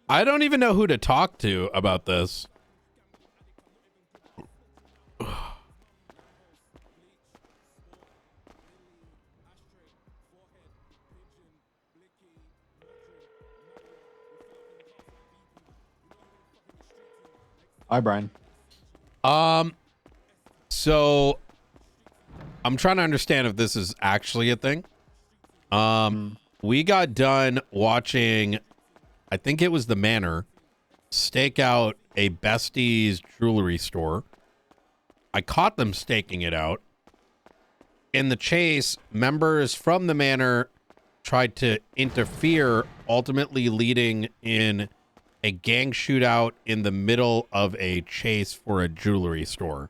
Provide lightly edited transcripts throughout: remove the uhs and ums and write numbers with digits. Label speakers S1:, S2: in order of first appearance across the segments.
S1: I don't even know who to talk to about this.
S2: Hi, Brian.
S1: So I'm trying to understand if this is actually a thing. We got done watching, I think it was the Manor, stake out a Bestie's jewelry store. I caught them staking it out. In the chase, members from the Manor tried to interfere, ultimately leading in a gang shootout in the middle of a chase for a jewelry store.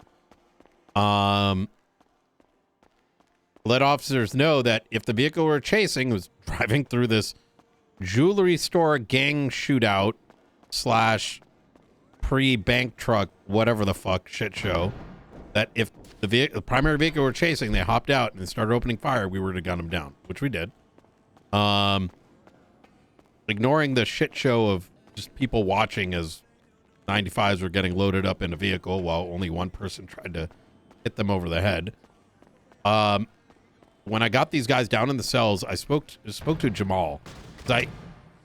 S1: Let officers know that if the vehicle we're chasing was driving through this jewelry store gang shootout / pre-bank truck, whatever the fuck shit show, that if the primary vehicle we're chasing, they hopped out and started opening fire, we were to gun them down, which we did. Ignoring the shit show of just people watching as 95s were getting loaded up in a vehicle while only one person tried to hit them over the head. When I got these guys down in the cells, I spoke to Jamal. I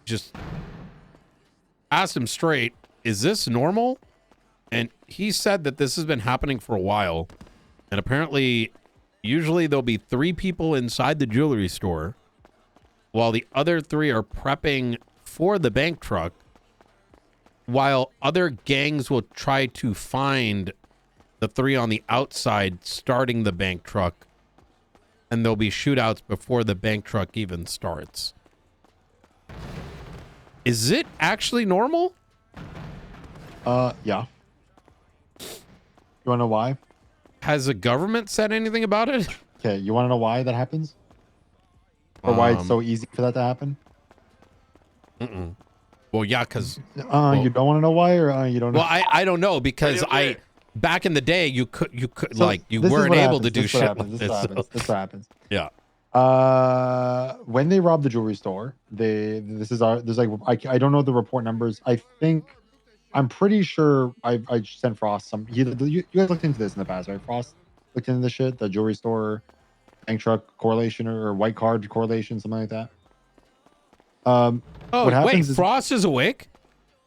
S1: just asked him straight, is this normal? And he said that this has been happening for a while. And apparently, usually there'll be 3 people inside the jewelry store while the other 3 are prepping for the bank truck, while other gangs will try to find the 3 on the outside starting the bank truck, and there'll be shootouts before the bank truck even starts. Is it actually normal?
S2: Yeah. You want to know why?
S1: Has the government said anything about it?
S2: Okay, you want to know why that happens? Or why it's so easy for that to happen?
S1: Well, yeah, because...
S2: you don't want to know why, or you don't know?
S1: Well, I don't know, because back in the day, you could
S2: So
S1: like, you
S2: this is
S1: weren't
S2: what
S1: able
S2: happens.
S1: to do
S2: This is what
S1: shit
S2: happens.
S1: like
S2: This is what
S1: this.
S2: happens. This is what happens.
S1: Yeah.
S2: When they robbed the jewelry store, there's like, I don't know the report numbers. I'm pretty sure I sent Frost some. You guys looked into this in the past, right? Frost looked into this shit, the jewelry store, bank truck correlation, or white card correlation, something like that.
S1: Oh,
S2: what happens
S1: wait, Frost is awake?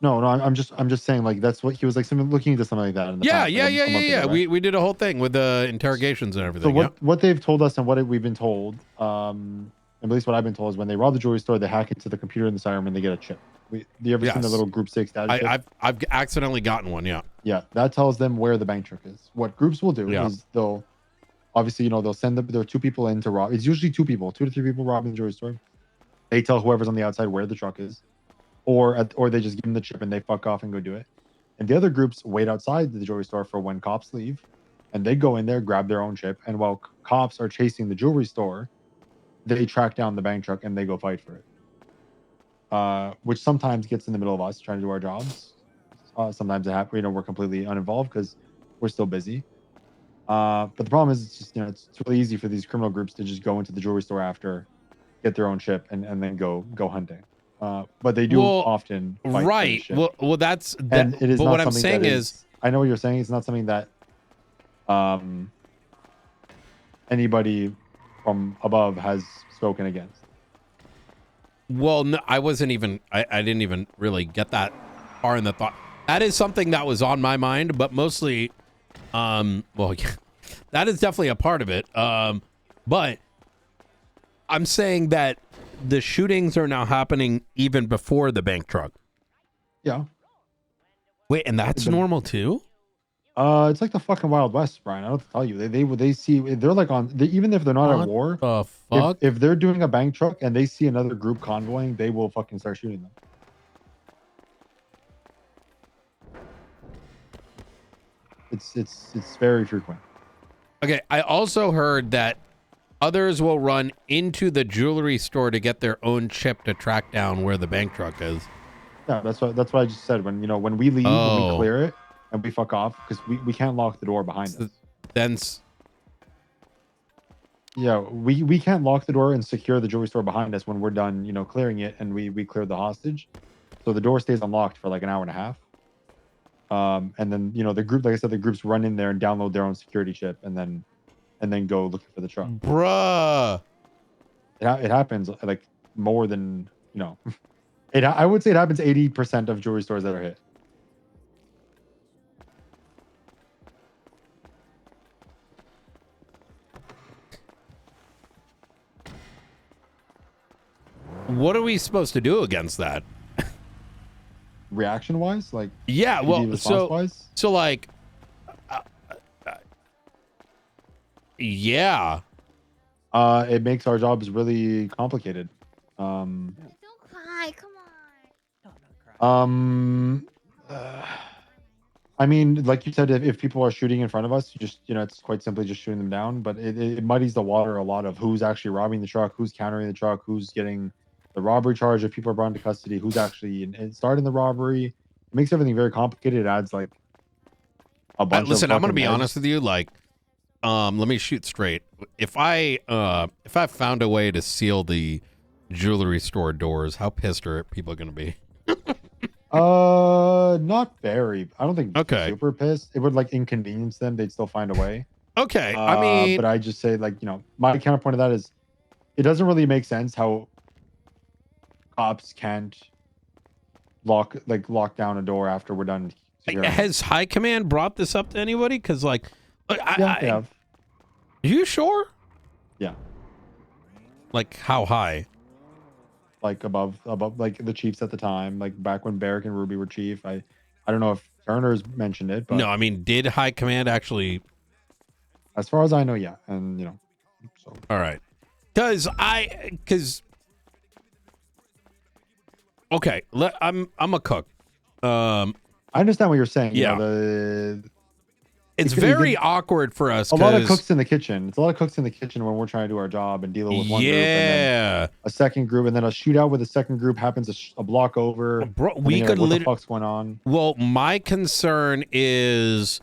S2: No, I'm just saying, like, that's what he was like, looking into something like that in the past.
S1: Yeah.
S2: A month ago, right?
S1: We did a whole thing with the interrogations and everything.
S2: So what they've told us and what we've been told, and at least what I've been told, is when they rob the jewelry store, they hack into the computer in the siren and they get a chip. You ever seen the little Group 6 data chip?
S1: I've accidentally gotten one. Yeah.
S2: Yeah, that tells them where the bank truck is. What groups will do is they'll obviously, they'll send there are 2 people in to rob. It's usually 2 people, 2 to 3 people robbing the jewelry store. They tell whoever's on the outside where the truck is, or they just give them the chip and they fuck off and go do it. And the other groups wait outside the jewelry store for when cops leave, and they go in there, grab their own chip, and while cops are chasing the jewelry store, they track down the bank truck and they go fight for it. Which sometimes gets in the middle of us trying to do our jobs. Sometimes it happens, we're completely uninvolved because we're still busy. But the problem is, it's just, it's really easy for these criminal groups to just go into the jewelry store after, get their own chip, and then go hunting. But they do often fight
S1: right. Well, that's that.
S2: And it is
S1: but
S2: not
S1: what I'm
S2: something
S1: saying
S2: that
S1: is,
S2: I know what you're saying. It's not something that anybody from above has spoken against.
S1: Well, no, I wasn't even. I didn't even really get that far in the thought. That is something that was on my mind, but mostly, well, yeah, that is definitely a part of it. But I'm saying that the shootings are now happening even before the bank truck.
S2: Yeah.
S1: Wait, and that's normal too?
S2: It's like the fucking Wild West, Brian. I don't have to tell you. They see, they're like even if they're not at war.
S1: The fuck?
S2: If they're doing a bank truck and they see another group convoying, they will fucking start shooting them. It's very frequent.
S1: Okay, I also heard that others will run into the jewelry store to get their own chip to track down where the bank truck is.
S2: Yeah, that's what I just said. When when we leave, when we clear it and we fuck off, because we can't lock the door behind us.
S1: Then
S2: yeah, we can't lock the door and secure the jewelry store behind us when we're done, clearing it and we clear the hostage. So the door stays unlocked for like an hour and a half. And then the group, like I said, the groups run in there and download their own security chip, and then go looking for the truck.
S1: Bruh.
S2: It happens like more than I would say it happens 80% of jewelry stores that are hit.
S1: What are we supposed to do against that?
S2: Reaction wise, like
S1: yeah, well, so like, yeah,
S2: it makes our jobs really complicated.
S3: Don't cry. Come on.
S2: I mean, like you said, if people are shooting in front of us, just it's quite simply just shooting them down. But it muddies the water a lot of who's actually robbing the truck, who's countering the truck, who's getting the robbery charge if people are brought into custody, who's actually starting the robbery. It makes everything very complicated. It adds like a bunch.
S1: Listen, I'm gonna be
S2: heads.
S1: honest with you. Like, let me shoot straight. If I found a way to seal the jewelry store doors, how pissed are people gonna be?
S2: Not very. I don't think super pissed. It would like inconvenience them. They'd still find a way.
S1: Okay. I mean,
S2: but I just say like, my counterpoint to that is it doesn't really make sense how cops can't lock down a door after we're done.
S1: Has High Command brought this up to anybody? Because like,
S2: they have.
S1: Are you sure?
S2: Yeah.
S1: Like how high?
S2: Like above like the chiefs at the time, like back when Barrick and Ruby were chief. I don't know if Turner's mentioned it, but
S1: no, I mean, did High Command actually?
S2: As far as I know, yeah, and so
S1: all right, because okay, I'm a cook.
S2: I understand what you're saying.
S1: Yeah, it's very awkward for us.
S2: A lot of cooks in the kitchen. It's a lot of cooks in the kitchen when we're trying to do our job and deal with one group and then a second group, and then a shootout with a second group happens a block over.
S1: Bro, we could
S2: what the fuck's going on?
S1: Well, my concern is,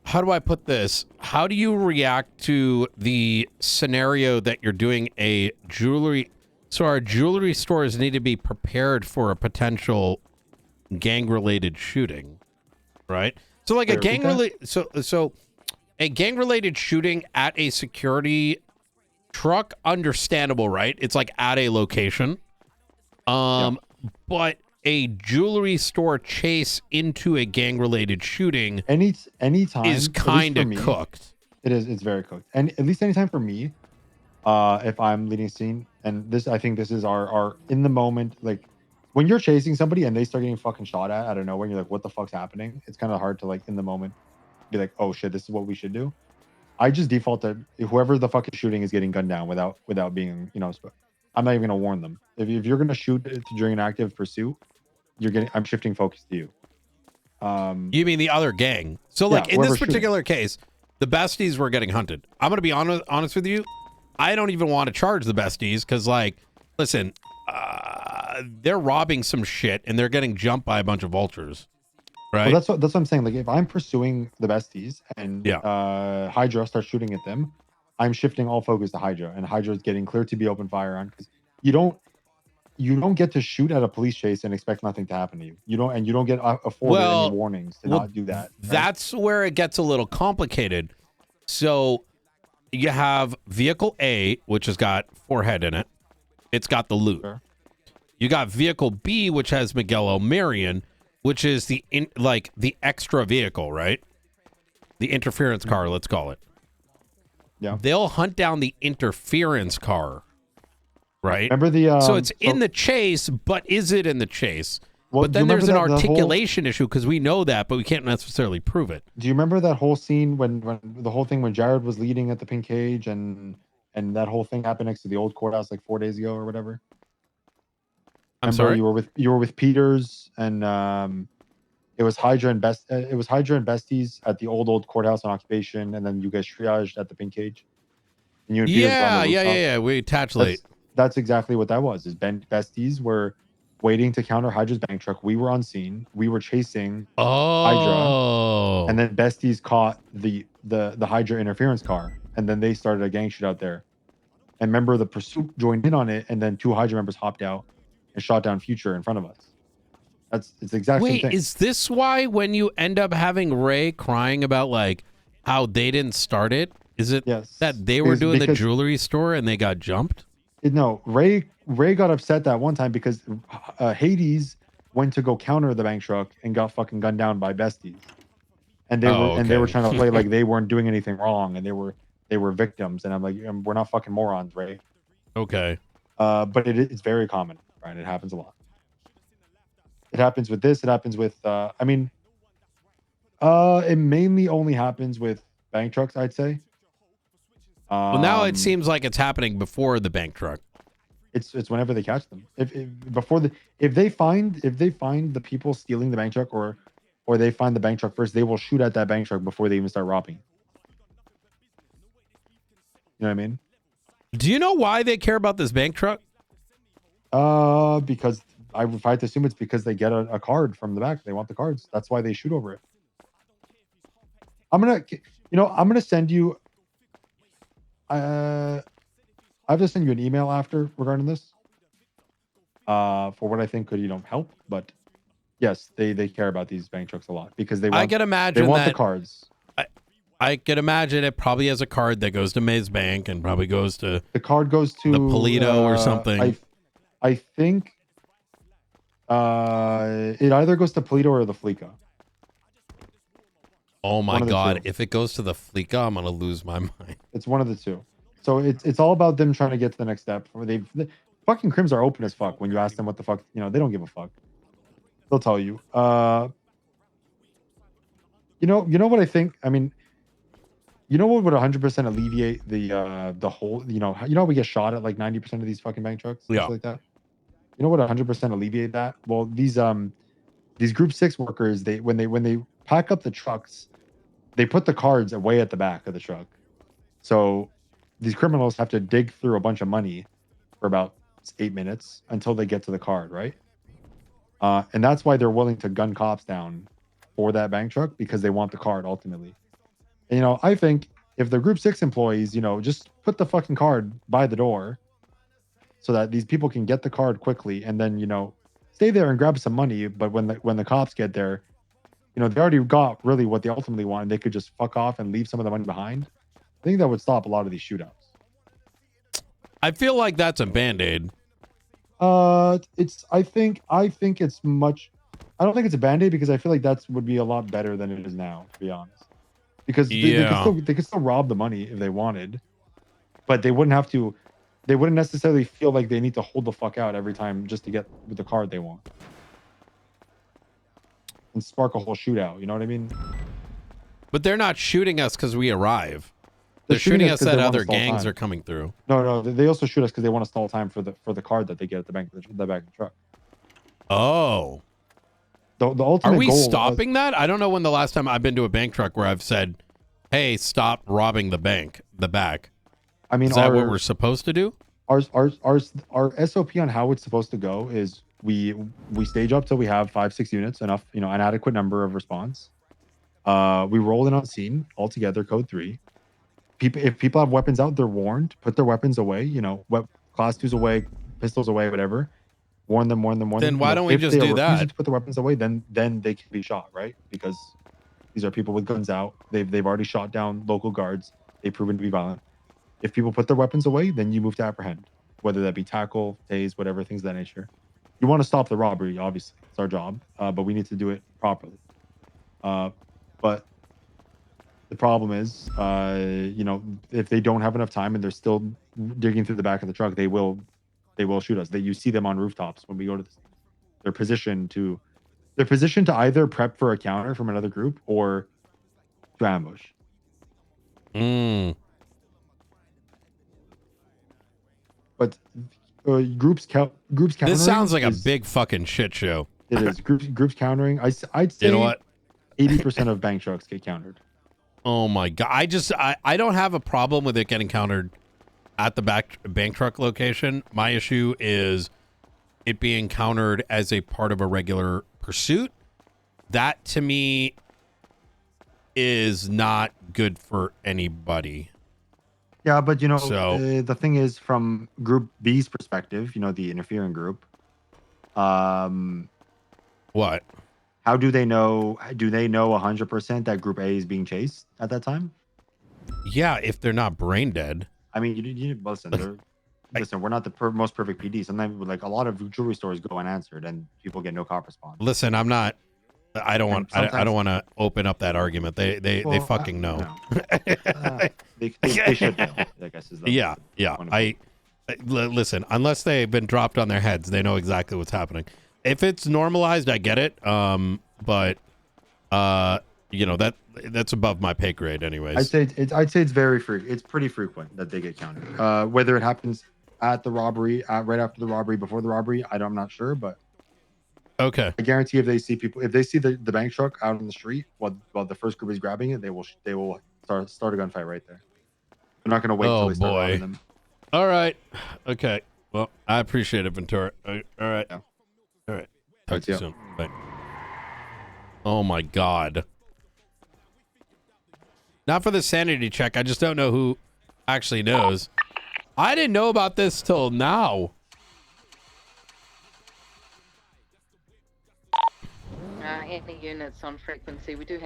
S1: how do I put this? How do you react to the scenario that you're doing a jewelry? So our jewelry stores need to be prepared for a potential gang-related shooting, right? So like a gang-related shooting at a security truck, understandable, right? It's like at a location. But a jewelry store chase into a gang-related shooting
S2: anytime
S1: is kind of cooked.
S2: It's very cooked. And at least anytime for me, if I'm leading a scene, and I think this is our in the moment, like when you're chasing somebody and they start getting fucking shot at out of nowhere, and you're like, what the fuck's happening? It's kind of hard to like in the moment be like, oh shit, this is what we should do. I just default that whoever the fuck is shooting is getting gunned down without being, I'm not even gonna warn them. If you're gonna shoot during an active pursuit, I'm shifting focus to you.
S1: You mean the other gang? So like in this particular case, the besties were getting hunted. I'm gonna be honest with you. I don't even want to charge the besties because like, listen, they're robbing some shit and they're getting jumped by a bunch of vultures, right?
S2: Well, that's what I'm saying. Like if I'm pursuing the besties and Hydra starts shooting at them, I'm shifting all focus to Hydra, and Hydra is getting clear to be open fire on, because you don't get to shoot at a police chase and expect nothing to happen to you. You don't get afforded any warnings to not do that. Right?
S1: That's where it gets a little complicated. So you have vehicle A, which has got Forehead in it. It's got the loot. Sure. You got vehicle B, which has Miguel O'Marion, which is the extra vehicle, right? The interference car, let's call it.
S2: Yeah.
S1: They'll hunt down the interference car, right?
S2: Remember
S1: so it's in the chase, but is it in the chase?
S2: Well,
S1: but then there's an articulation issue because we know that, but we can't necessarily prove it.
S2: Do you remember that whole scene when the whole thing when Jared was leading at the pink cage and that whole thing happened next to the old courthouse like 4 days ago or whatever?
S1: I'm sorry.
S2: You were with Peters and it was Hydra and Besties at the old courthouse on Occupation, and then you guys triaged at the pink cage. And you and
S1: yeah. We attached late.
S2: That's exactly what that was. Besties were waiting to counter Hydra's bank truck. We were on scene. We were chasing Hydra, and then Besties caught the Hydra interference car, and then they started a gang shootout there. And remember, the pursuit joined in on it, and then 2 Hydra members hopped out. and shot down Future in front of us. It's the exact same
S1: Wait,
S2: thing.
S1: is this why when you end up having Ray crying about like how they didn't start it? Is it
S2: Yes.
S1: that they were doing the
S2: Because
S1: jewelry store and they got jumped?
S2: no, Ray got upset that one time because Hades went to go counter the bank truck and got fucking gunned down by besties. And they were trying to play like they weren't doing anything wrong and they were victims. And I'm like, we're not fucking morons, Ray.
S1: Okay.
S2: But it's very common, right? It happens a lot. It happens with this. It happens with it mainly only happens with bank trucks, I'd say.
S1: Well, now it seems like it's happening before the bank truck.
S2: It's whenever they catch them. If they find the people stealing the bank truck or they find the bank truck first, they will shoot at that bank truck before they even start robbing. You know what I mean?
S1: Do you know why they care about this bank truck?
S2: Because if I had to assume it's because they get a card from the back. They want the cards. That's why they shoot over it. I'm gonna send you. I have to send you an email after regarding this. For what I think could help, but yes, they care about these bank trucks a lot because they want.
S1: I can imagine
S2: they want
S1: that
S2: the cards.
S1: I can imagine it probably has a card that goes to Maze Bank and probably goes to
S2: the card goes to
S1: the Polito or something.
S2: I think it either goes to Polito or the Fleeca.
S1: Oh my god! If it goes to the Fleeca, I'm gonna lose my mind.
S2: It's one of the two. So it's all about them trying to get to the next step. The fucking crims are open as fuck when you ask them what the fuck. They don't give a fuck. They'll tell you. You know what I think? I mean, you know what would 100% alleviate the whole. How we get shot at like 90% of these fucking bank trucks.
S1: Yeah.
S2: Like that. You know what 100% alleviate that? Well, these Group 6 workers, when they pack up the trucks, they put the cards away at the back of the truck. So these criminals have to dig through a bunch of money for about 8 minutes until they get to the card, right? And that's why they're willing to gun cops down for that bank truck, because they want the card ultimately. And, I think if the Group 6 employees, just put the fucking card by the door so that these people can get the card quickly and then, stay there and grab some money. But when the cops get there, they already got really what they ultimately want. And they could just fuck off and leave some of the money behind. I think that would stop a lot of these shootouts.
S1: I feel like that's a Band-Aid.
S2: I think it's much. I don't think it's a Band-Aid because I feel like that would be a lot better than it is now, to be honest. Because they could still rob the money if they wanted, but they wouldn't have to. They wouldn't necessarily feel like they need to hold the fuck out every time just to get the card they want and spark a whole shootout. You know what I mean?
S1: But they're not shooting us because we arrive. They're shooting us that other gangs are coming through.
S2: No, they also shoot us because they want to stall time for the card that they get at the back of the truck.
S1: Oh.
S2: The ultimate
S1: Are we
S2: goal
S1: stopping that? I don't know when the last time I've been to a bank truck where I've said, "Hey, stop robbing the back."
S2: I mean,
S1: is that what we're supposed to do?
S2: Our SOP on how it's supposed to go is we stage up till we have 5-6 units, enough, an adequate number of response. We roll in on scene all together, code 3. If people have weapons out, they're warned. Put their weapons away. Class 2s away, pistols away, whatever. Warn them.
S1: Then why don't we just do that?
S2: To put the weapons away, then they can be shot, right? Because these are people with guns out. They've already shot down local guards. They've proven to be violent. If people put their weapons away, then you move to apprehend, whether that be tackle, tase, whatever, things of that nature. You want to stop the robbery, obviously. It's our job, but we need to do it properly. But the problem is, if they don't have enough time and they're still digging through the back of the truck, they will shoot us. You see them on rooftops when we go to this. They're positioned to either prep for a counter from another group or to ambush. But groups countering.
S1: This sounds like a big fucking shit show.
S2: It is groups countering. I'd say 80% of bank trucks get countered.
S1: Oh my god! I don't have a problem with it getting countered at the bank truck location. My issue is it being countered as a part of a regular pursuit. That to me is not good for anybody.
S2: Yeah, but the thing is, from Group B's perspective, the interfering group,
S1: What?
S2: How do they know? Do they know 100% that Group A is being chased at that time?
S1: Yeah, if they're not brain dead.
S2: I mean, you listen. Listen, we're not the most perfect PD. Sometimes, like a lot of jewelry stores go unanswered, and people get no cop response.
S1: Listen, I'm not. I don't want. I don't want to open up that argument. They fucking know.
S2: They should know. I guess is the
S1: Yeah. Listen. Unless they've been dropped on their heads, they know exactly what's happening. If it's normalized, I get it. But you know that's above my pay grade, anyways.
S2: I'd say it's very it's pretty frequent that they get counted. Whether it happens at the robbery, right after the robbery, before the robbery, I'm not sure, but
S1: okay.
S2: I guarantee if they see the bank truck out on the street while the first group is grabbing it, they will start a gunfight right there. They're not going to wait till they start robbing them.
S1: All right. Okay. Well, I appreciate it, Ventura. All right.
S2: Yeah.
S1: All right. Talk to you soon. Bye. Oh my God. Not for the sanity check. I just don't know who actually knows. I didn't know about this till now.
S4: Any units on frequency, we do have